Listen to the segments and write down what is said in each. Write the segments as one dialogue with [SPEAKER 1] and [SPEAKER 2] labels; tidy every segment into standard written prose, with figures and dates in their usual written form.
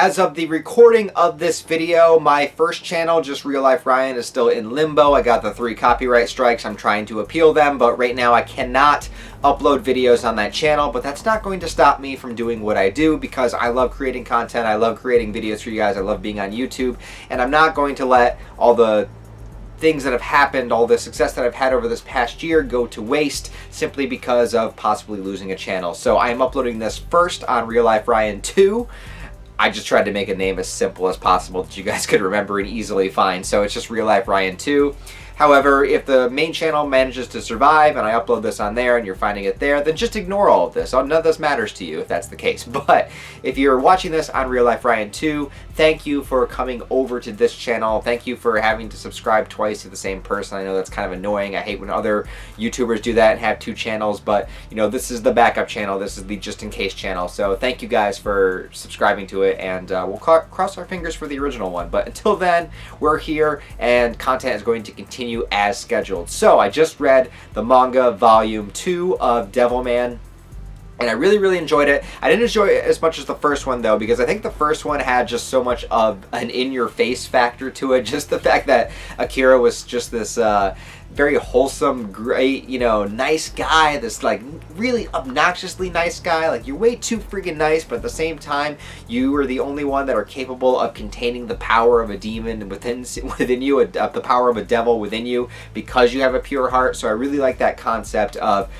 [SPEAKER 1] as of the recording of this video, my first channel, Just Real Life Ryan, is still in limbo. I got the 3 copyright strikes. I'm trying to appeal them, but right now I cannot upload videos on that channel, but that's not going to stop me from doing what I do, because I love creating content. I love creating videos for you guys. I love being on YouTube, and I'm not going to let all the things that have happened, all the success that I've had over this past year go to waste simply because of possibly losing a channel. So I am uploading this first on Real Life Ryan 2. I just tried to make a name as simple as possible that you guys could remember and easily find. So it's just Real Life Ryan 2. However, if the main channel manages to survive and I upload this on there and you're finding it there, then just ignore all of this. None of this matters to you if that's the case. But if you're watching this on Real Life Ryan 2, thank you for coming over to this channel. Thank you for having to subscribe twice to the same person. I know that's kind of annoying. I hate when other YouTubers do that and have 2 channels, but you know, this is the backup channel. This is the just in case channel. So thank you guys for subscribing to it, and we'll cross our fingers for the original one. But until then, we're here and content is going to continue as scheduled. So I just read the manga volume 2 of Devilman, and I really enjoyed it. I didn't enjoy it as much as the first one though, because I think the first one had just so much of an in-your-face factor to it. Just the fact that Akira was just this very wholesome, great, you know, nice guy, this like really obnoxiously nice guy. Like, you're way too freaking nice, but at the same time, you are the only one that are capable of containing the power of a demon within you, the power of a devil within you, because you have a pure heart. So I really like that concept of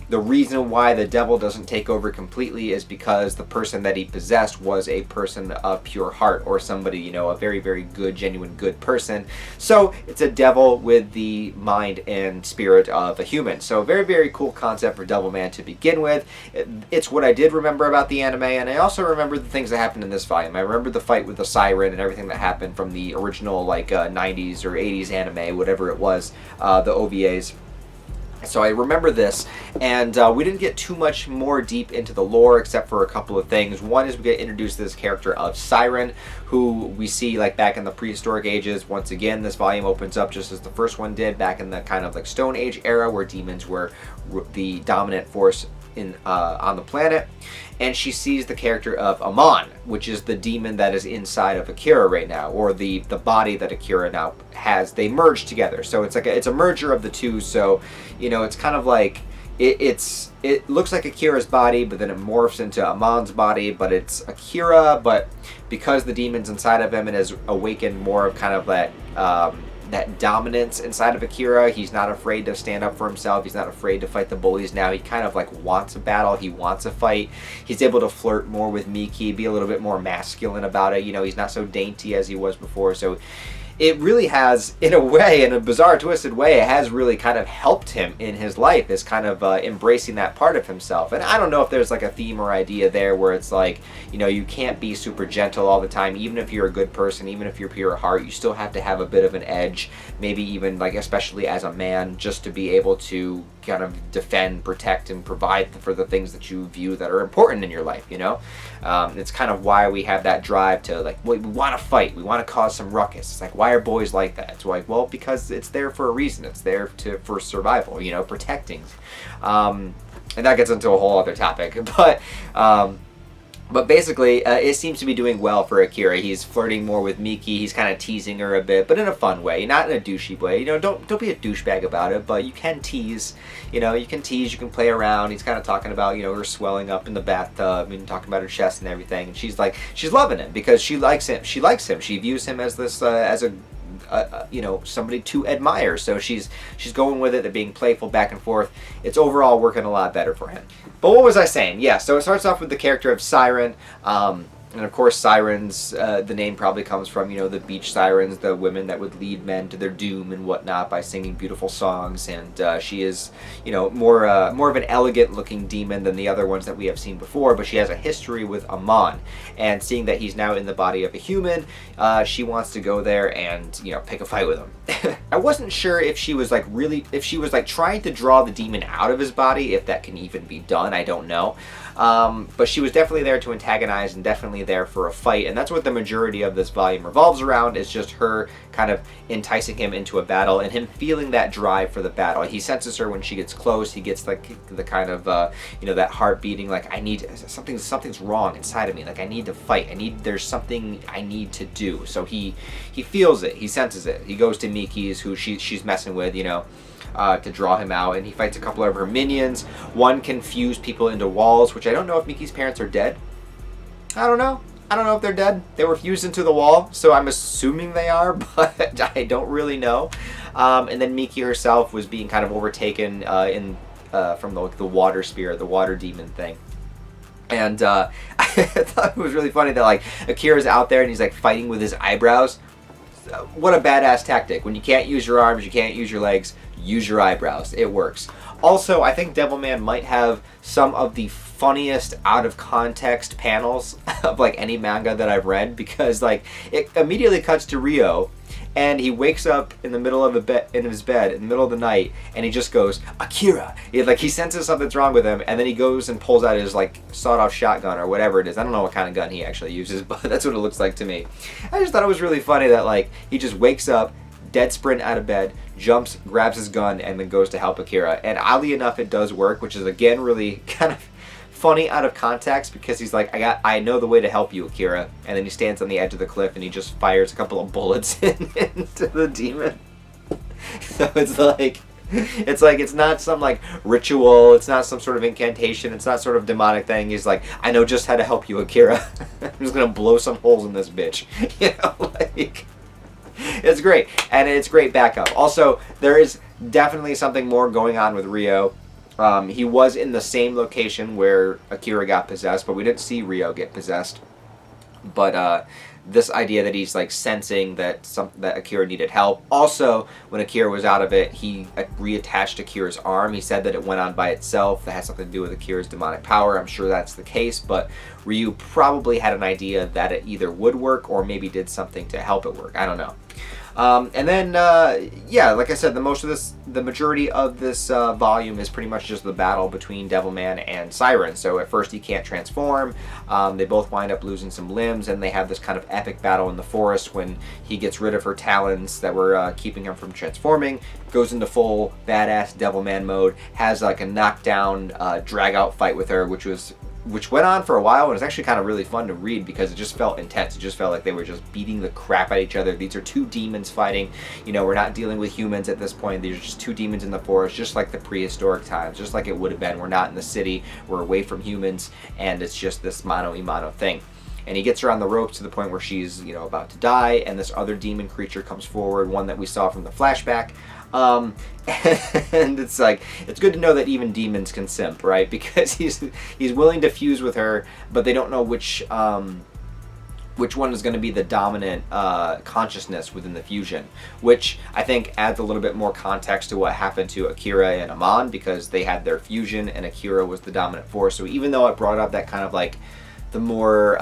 [SPEAKER 1] the reason why the devil doesn't take over completely is because the person that he possessed was a person of pure heart, or somebody, you know, a very good, genuine good person. So it's a devil with the mind and spirit of a human. So very cool concept for Devilman to begin with. It's what I did remember about the anime, and I also remember the things that happened in this volume. I remember the fight with the Siren and everything that happened from the original like 90s or 80s anime, whatever it was, the OVAs. So I remember this, and we didn't get too much more deep into the lore except for a couple of things. One is we get introduced to this character of Sirene, who we see like back in the prehistoric ages. Once again, this volume opens up just as the first one did, back in the kind of like Stone Age era where demons were the dominant force in on the planet. And she sees the character of Amon, which is the demon that is inside of Akira right now, or the body that Akira now has. They merge together, so it's like it's a merger of the two. So, you know, it's kind of like it looks like Akira's body, but then it morphs into Amon's body, but it's Akira. But because the demon's inside of him, it has awakened more of kind of that dominance inside of Akira. He's not afraid to stand up for himself. He's not afraid to fight the bullies now. He kind of like wants a battle. He wants a fight. He's able to flirt more with Miki, be a little bit more masculine about it. You know, he's not so dainty as he was before. So it really has, in a way, in a bizarre, twisted way, it has really kind of helped him in his life, is kind of embracing that part of himself. And I don't know if there's like a theme or idea there where it's like, you know, you can't be super gentle all the time. Even if you're a good person, even if you're pure at heart, you still have to have a bit of an edge, maybe even like especially as a man, just to be able to kind of defend, protect, and provide for the things that you view that are important in your life, you know? It's kind of why we have that drive to like, we want to fight, we want to cause some ruckus. It's like, why are boys like that? It's like, well, because it's there for a reason. It's there for survival, you know, protecting. And that gets into a whole other topic, but basically, it seems to be doing well for Akira. He's flirting more with Miki. He's kind of teasing her a bit, but in a fun way, not in a douchey way. You know, don't be a douchebag about it, but you can tease. You know, you can tease, you can play around. He's kind of talking about, you know, her swelling up in the bathtub and talking about her chest and everything. And she's like, she's loving him because she likes him. She likes him. She views him as this, you know, somebody to admire. So she's going with it. They're being playful back and forth. It's overall working a lot better for him. But what was I saying? Yeah, so it starts off with the character of Sirene. And of course, sirens, the name probably comes from, you know, the beach sirens, the women that would lead men to their doom and whatnot by singing beautiful songs. And she is, you know, more of an elegant-looking demon than the other ones that we have seen before. But she has a history with Amon, and seeing that he's now in the body of a human, she wants to go there and, you know, pick a fight with him. I wasn't sure if she was like trying to draw the demon out of his body, if that can even be done. I don't know. But she was definitely there to antagonize and definitely there for a fight, and that's what the majority of this volume revolves around, is just her kind of enticing him into a battle and him feeling that drive for the battle. He senses her when she gets close. He gets like the kind of that heart beating, like I need something's wrong inside of me, like I need to fight, there's something I need to do. So he feels it, he senses it. He goes to Miki's, who she's messing with, to draw him out, and he fights a couple of her minions. One can fuse people into walls, which I don't know if Miki's parents are dead. I don't know if they're dead. They were fused into the wall, so I'm assuming they are, but I don't really know. And then Miki herself was being kind of overtaken from the water spirit, the water demon thing. And I thought it was really funny that like Akira's out there and he's like fighting with his eyebrows. What a badass tactic. When you can't use your arms, you can't use your legs, use your eyebrows. It works. Also, I think Devilman might have some of the funniest out of context panels of like any manga that I've read, because like it immediately cuts to Ryo and he wakes up in the middle of his bed in the middle of the night, and he just goes, Akira. He senses something's wrong with him, and then he goes and pulls out his like sawed-off shotgun or whatever it is. I don't know what kind of gun he actually uses, but that's what it looks like to me. I just thought it was really funny that like he just wakes up, dead sprint out of bed, jumps, grabs his gun, and then goes to help Akira. And oddly enough, it does work, which is again really kind of funny out of context, because he's like, I know the way to help you, Akira. And then he stands on the edge of the cliff and he just fires a couple of bullets into the demon. So it's not some like ritual, it's not some sort of incantation, it's not sort of demonic thing. He's like, I know just how to help you, Akira. I'm just gonna blow some holes in this bitch. It's great, and it's great backup. Also, there is definitely something more going on with Ryo. He was in the same location where Akira got possessed, but we didn't see Ryo get possessed. But this idea that he's like sensing that Akira needed help. Also, when Akira was out of it, he reattached Akira's arm. He said that it went on by itself. That has something to do with Akira's demonic power. I'm sure that's the case, but Ryu probably had an idea that it either would work or maybe did something to help it work. I don't know. And then, yeah, like I said, the majority of this volume is pretty much just the battle between Devilman and Sirene. So at first he can't transform. They both wind up losing some limbs, and they have this kind of epic battle in the forest when he gets rid of her talons that were keeping him from transforming, goes into full badass Devilman mode, has like a knockdown, drag-out fight with her, which went on for a while, and it was actually kind of really fun to read because it just felt intense. It just felt like they were just beating the crap out of each other. These are two demons fighting. We're not dealing with humans at this point. These are just two demons in the forest, just like the prehistoric times, just like it would have been. We're not in the city. We're away from humans, and it's just this mano-a-mano thing. And he gets her on the ropes to the point where she's, about to die, and this other demon creature comes forward, one that we saw from the flashback. And it's like, it's good to know that even demons can simp, right? Because he's willing to fuse with her, but they don't know which one is going to be the dominant consciousness within the fusion, which I think adds a little bit more context to what happened to Akira and Amon, because they had their fusion and Akira was the dominant force. So even though it brought up that kind of like the more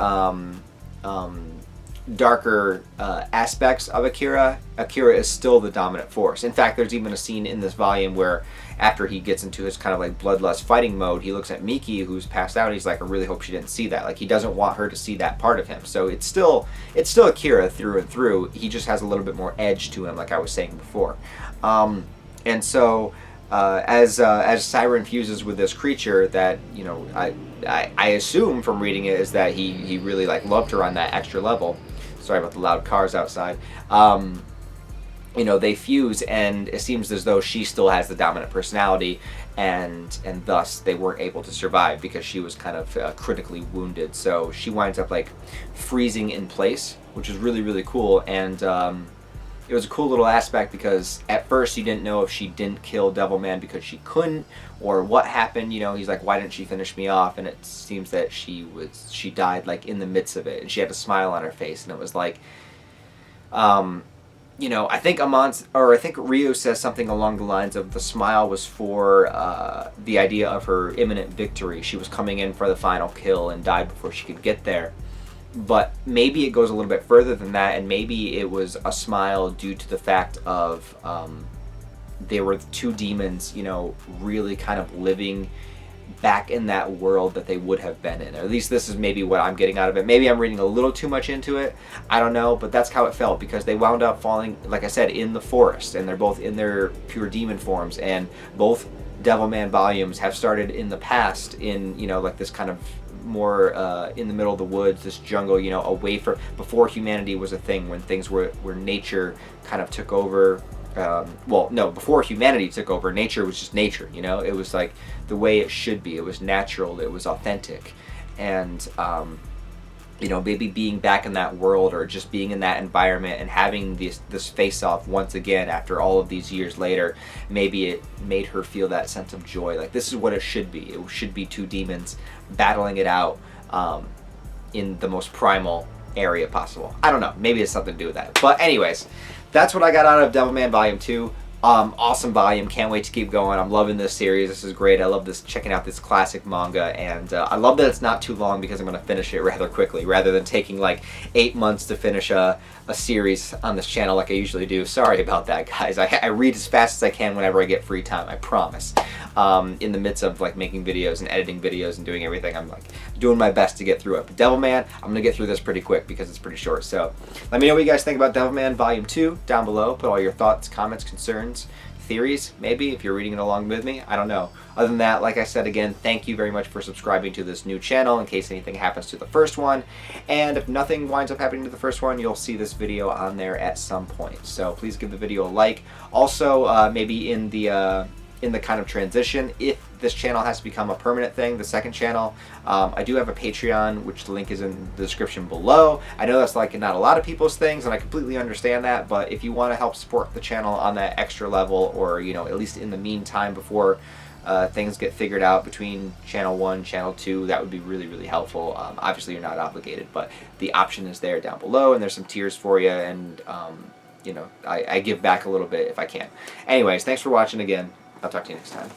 [SPEAKER 1] darker aspects of Akira is still the dominant force. In fact, there's even a scene in this volume where after he gets into his kind of like bloodlust fighting mode, he looks at Miki, who's passed out, and he's like, I really hope she didn't see that. Like, he doesn't want her to see that part of him. So it's still Akira through and through. He just has a little bit more edge to him, like I was saying before. And so as Sirene fuses with this creature that, I assume from reading it is that he really like loved her on that extra level. Sorry about the loud cars outside. They fuse, and it seems as though she still has the dominant personality, and thus they weren't able to survive because she was kind of critically wounded. So she winds up like freezing in place, which is really, really cool. And it was a cool little aspect because at first you didn't know if she didn't kill Devilman because she couldn't, or what happened. He's like, why didn't she finish me off? And it seems that she died like in the midst of it, and she had a smile on her face, and it was like, I think Ryo says something along the lines of the smile was for the idea of her imminent victory. She was coming in for the final kill and died before she could get there. But maybe it goes a little bit further than that, and maybe it was a smile due to the fact of they were two demons, really kind of living back in that world that they would have been in. Or at least this is maybe what I'm getting out of it. Maybe I'm reading a little too much into it. I don't know, but that's how it felt, because they wound up falling, like I said, in the forest, and they're both in their pure demon forms, and both Devilman volumes have started in the past in, you know, like this kind of more in the middle of the woods, this jungle, you know, away from, before humanity was a thing, when things were, where nature kind of took over. Well, no, before humanity took over, nature was just nature, you know. It was like the way it should be. It was natural, it was authentic. And you know, maybe being back in that world, or just being in that environment and having this face-off once again after all of these years later, maybe it made her feel that sense of joy. Like, this is what it should be. It should be two demons battling it out in the most primal area possible. I don't know. Maybe it's something to do with that. But anyways, that's what I got out of Devilman Volume 2. Awesome volume. Can't wait to keep going. I'm loving this series. This is great. I love this, checking out this classic manga, and I love that it's not too long, because I'm going to finish it rather quickly, rather than taking like 8 months to finish a series on this channel like I usually do. Sorry about that, guys. I read as fast as I can whenever I get free time, I promise. In the midst of like making videos and editing videos and doing everything, I'm like doing my best to get through it. But Devilman, I'm going to get through this pretty quick because it's pretty short. So let me know what you guys think about Devilman Volume 2 down below. Put all your thoughts, comments, concerns, theories, maybe, if you're reading it along with me. I don't know. Other than that, like I said again, thank you very much for subscribing to this new channel in case anything happens to the first one. And if nothing winds up happening to the first one, you'll see this video on there at some point. So please give the video a like. Also, maybe in the kind of transition, if this channel has to become a permanent thing, the second channel, I do have a Patreon, which the link is in the description below. I know that's like not a lot of people's things, and I completely understand that, but if you want to help support the channel on that extra level, or, you know, at least in the meantime before things get figured out between channel 1, channel 2, that would be really, really helpful. Obviously you're not obligated, but the option is there down below, and there's some tiers for you, and you know, I give back a little bit if I can. Anyways, thanks for watching again. I'll talk to you next time.